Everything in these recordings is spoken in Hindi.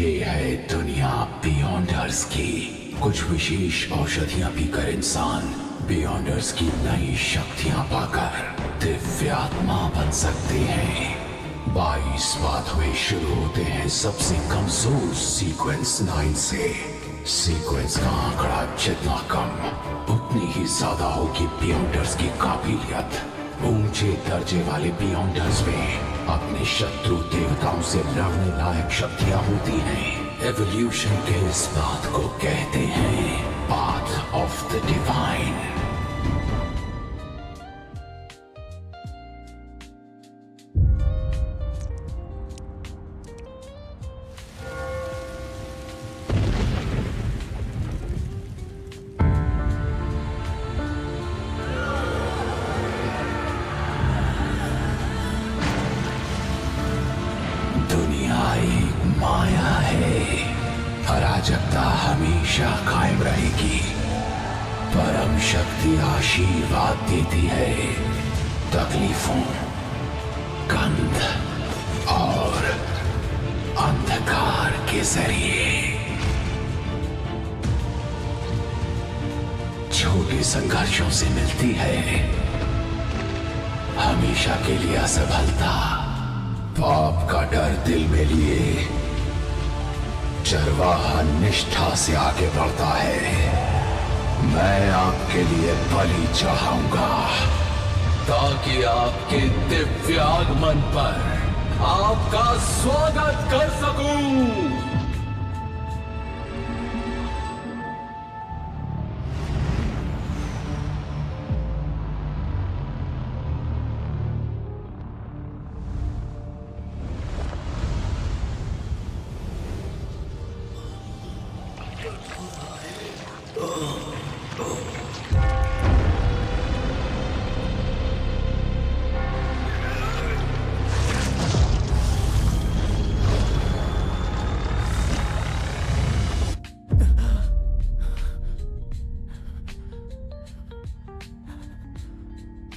ये है दुनिया बियॉन्डर्स की। कुछ विशेष औषधियां पीकर इंसान बियॉन्डर्स की नई शक्तियां पाकर दिव्य आत्मा बन सकते हैं। 22 पाथवे शुरू होते हैं सबसे कमजोर सीक्वेंस 9 से। सीक्वेंस का आंकड़ा जितना कम उतनी ही ज्यादा होगी बियॉन्डर्स की काबिलियत। ऊंचे दर्जे वाले बियॉन्डर्स में अपने शत्रु देवताओं से लड़ने लायक शक्तियां होती हैं। एवोल्यूशन के इस बात को कहते हैं पाथ ऑफ द डिवाइन। माया है, अराजकता हमेशा कायम रहेगी। परम शक्ति आशीर्वाद देती है तकलीफों, गंध और अंधकार के जरिए। छोटे संघर्षों से मिलती है हमेशा के लिए असफलता। पाप का डर दिल में लिए चरवाहा निष्ठा से आगे बढ़ता है। मैं आपके लिए बलि चढ़ाऊंगा ताकि आपके दिव्य आगमन पर आपका स्वागत कर सकूं।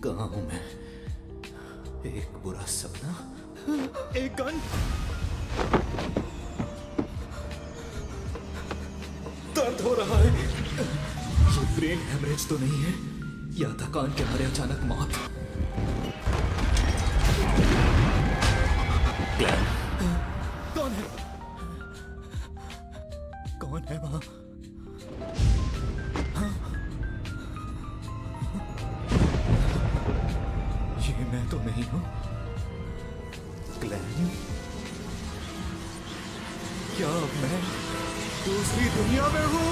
कहाँ हूं मैं? एक बुरा सपना, एक गन। दर्द हो रहा है। ये ब्रेन हेमरेज तो नहीं है या थकान के मारे अचानक मौत? क्लैन, कौन है? कौन है वहां? मैं तो नहीं हूं। क्लैन, क्या मैं दूसरी दुनिया में हूं?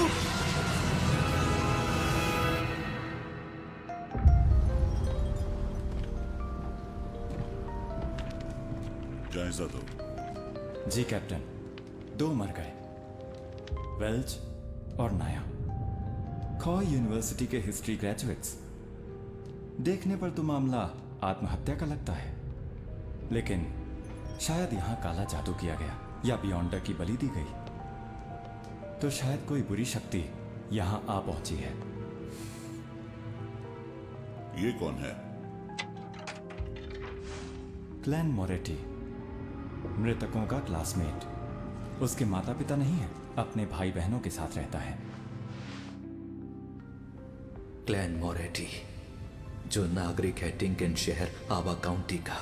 जायजा दो। जी कैप्टन, 2 मर गए, वेल्च और नाया, खॉ यूनिवर्सिटी के हिस्ट्री ग्रेजुएट्स। देखने पर तो मामला आत्महत्या का लगता है, लेकिन शायद यहां काला जादू किया गया या बियॉन्डर की बलि दी गई। तो शायद कोई बुरी शक्ति यहां आ पहुंची है। ये कौन है? क्लैन मोरेटी, मृतकों का क्लासमेट। उसके माता पिता नहीं है, अपने भाई बहनों के साथ रहता है। क्लैन मोरेटी, जो नागरिक है टिंकन शहर आवा काउंटी का,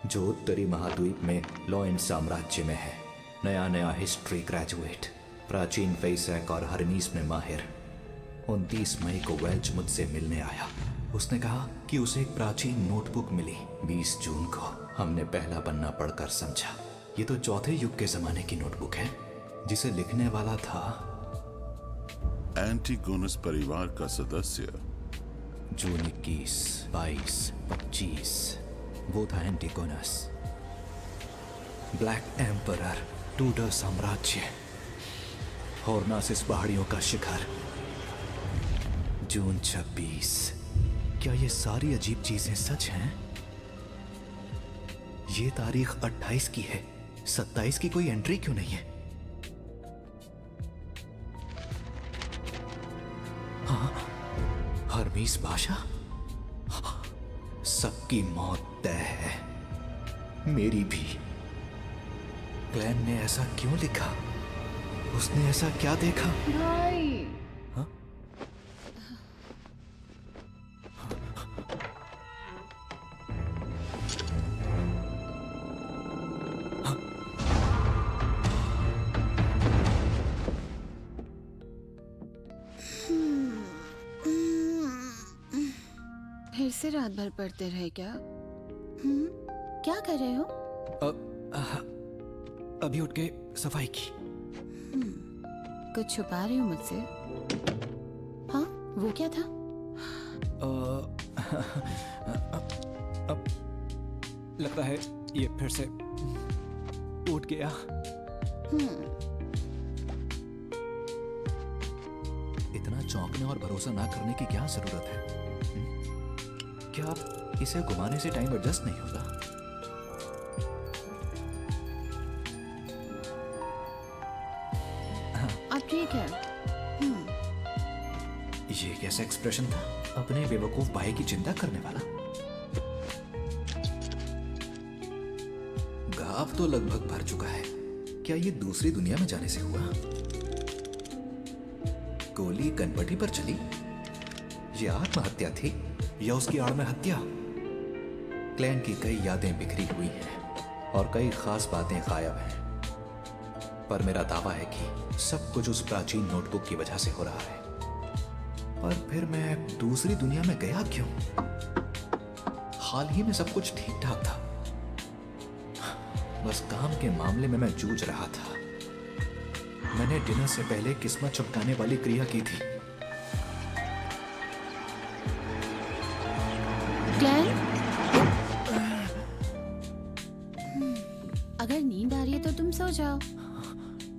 जो उत्तरी महाद्वीप में लॉयन साम्राज्य में है। नया नया हिस्ट्री ग्रेजुएट, प्राचीन फेसैक और हरनीस में माहिर। 29 मई को वेल्च मुझसे मिलने आया। उसने कहा कि उसे एक प्राचीन नोटबुक मिली। 20 जून को हमने पहला पन्ना पढ़कर समझा ये तो चौथे युग के जमाने की नोटबुक है, जिसे लिखने वाला था एंटीगोनस परिवार का सदस्य। जून 21, 22, 25 वो था एंटीगोनस। ब्लैक एम्परर, टूडर साम्राज्य, हॉर्नासिस पहाड़ियों का शिखर। जून 26। क्या ये सारी अजीब चीजें सच हैं? ये तारीख 28 की है, 27 की कोई एंट्री क्यों नहीं है? हाँ, हरमीस भाषा। सबकी मौत तय है, मेरी भी। क्लैन ने ऐसा क्यों लिखा? उसने ऐसा क्या देखा? भाई फिर से रात भर पढ़ते रहे क्या? क्या कर रहे हो? अभी उठ के सफाई की। कुछ छुपा रहे हो मुझसे? हाँ, वो क्या था? लगता है ये फिर से उठ गया। इतना चौंकने और भरोसा ना करने की क्या जरूरत है? क्या इसे घुमाने से टाइम एडजस्ट नहीं होगा? अब ठीक है। ये कैसा एक्सप्रेशन था? अपने बेवकूफ भाई की चिंता करने वाला। घाव तो लगभग भर चुका है। क्या ये दूसरी दुनिया में जाने से हुआ? गोली कनपटी पर चली? ये आत्महत्या थी या उसकी आड़ में हत्या? क्लैन की कई यादें बिखरी हुई हैं और कई खास बातें गायब हैं, पर मेरा दावा है कि सब कुछ उस प्राचीन नोटबुक की वजह से हो रहा है। पर फिर मैं दूसरी दुनिया में गया क्यों? हाल ही में सब कुछ ठीक ठाक था। बस काम के मामले में मैं जूझ रहा था। मैंने डिनर से पहले किस्मत चमकाने वाली क्रिया की थी। क्लैन, अगर नींद आ रही है तो तुम सो जाओ।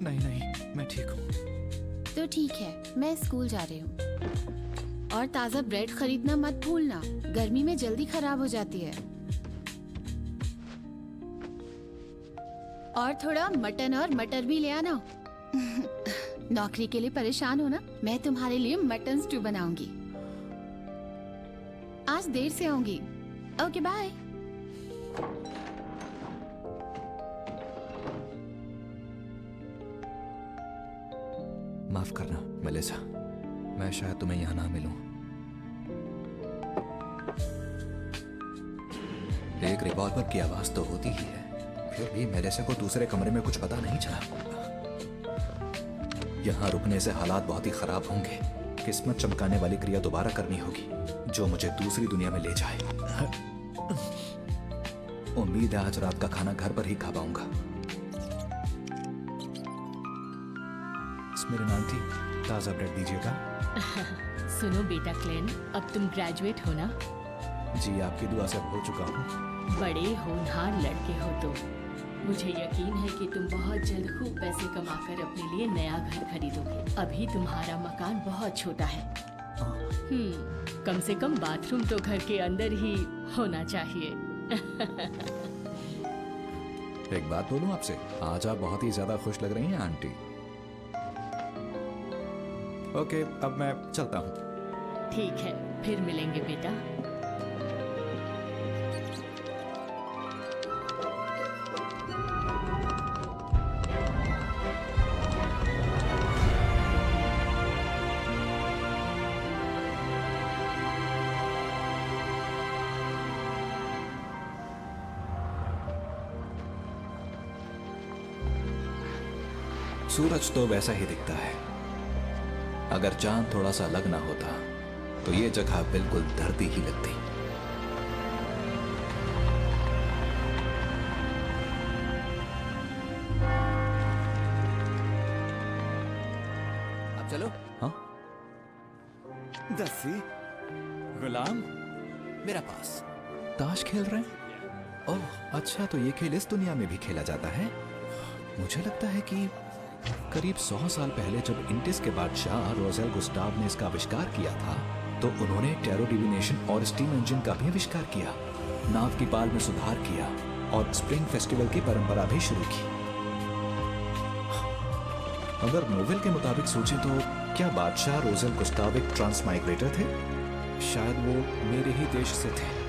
नहीं नहीं, मैं ठीक हूँ। तो ठीक है, मैं स्कूल जा रही हूँ। और ताज़ा ब्रेड खरीदना मत भूलना, गर्मी में जल्दी खराब हो जाती है। और थोड़ा मटन और मटर भी ले आना। नौकरी के लिए परेशान हो ना? मैं तुम्हारे लिए मटन स्टू बनाऊंगी। आज देर से आऊंगी। Okay bye. माफ करना मेलिसा, मैं शायद तुम्हें यहां ना मिलूं। एक रिवॉल्वर की आवाज तो होती ही है, फिर भी मेलिसा को दूसरे कमरे में कुछ पता नहीं चला। यहां रुकने से हालात बहुत ही खराब होंगे। किस्मत चमकाने वाली क्रिया दोबारा करनी होगी, जो मुझे दूसरी दुनिया में ले जाए। उम्मीद है आज रात का खाना घर पर ही खा पाऊंगा। मेरी नानी, ताजा ब्रेड दीजिएगा। सुनो बेटा क्लेन, अब तुम ग्रेजुएट हो ना? जी आपकी दुआ से हो चुका हूँ। बड़े होनहार लड़के हो तुम। मुझे यकीन है कि तुम बहुत जल्द खूब पैसे कमाकर अपने लिए नया घर खरीदोगे। अभी तुम्हारा मकान बहुत छोटा है। कम से कम बाथरूम तो घर के अंदर ही होना चाहिए। एक बात बोलूं आपसे, आज आप बहुत ही ज्यादा खुश लग रही हैं आंटी। ओके, अब मैं चलता हूँ। ठीक है, फिर मिलेंगे बेटा। सूरज तो वैसा ही दिखता है। अगर चांद थोड़ा सा अलग ना होता तो ये जगह बिल्कुल धरती ही लगती। अब चलो। हाँ, दस्सी, गुलाम, मेरा पास ताश खेल रहे हैं। ओह अच्छा, तो ये खेल इस दुनिया में भी खेला जाता है। मुझे लगता है कि करीब 100 साल पहले जब इंडिस के बादशाह रोजेल गुस्टाव ने इसका आविष्कार किया था, तो उन्होंने टैरो डिविनेशन और स्टीम इंजन का भी आविष्कार किया, नाव की पाल में सुधार किया और स्प्रिंग फेस्टिवल की परंपरा भी शुरू की। अगर नोवेल के मुताबिक सोचें तो क्या बादशाह रोजेल गुस्टाव एक ट्रांस माइग्रेटर थे? शायद वो मेरे ही देश से थे।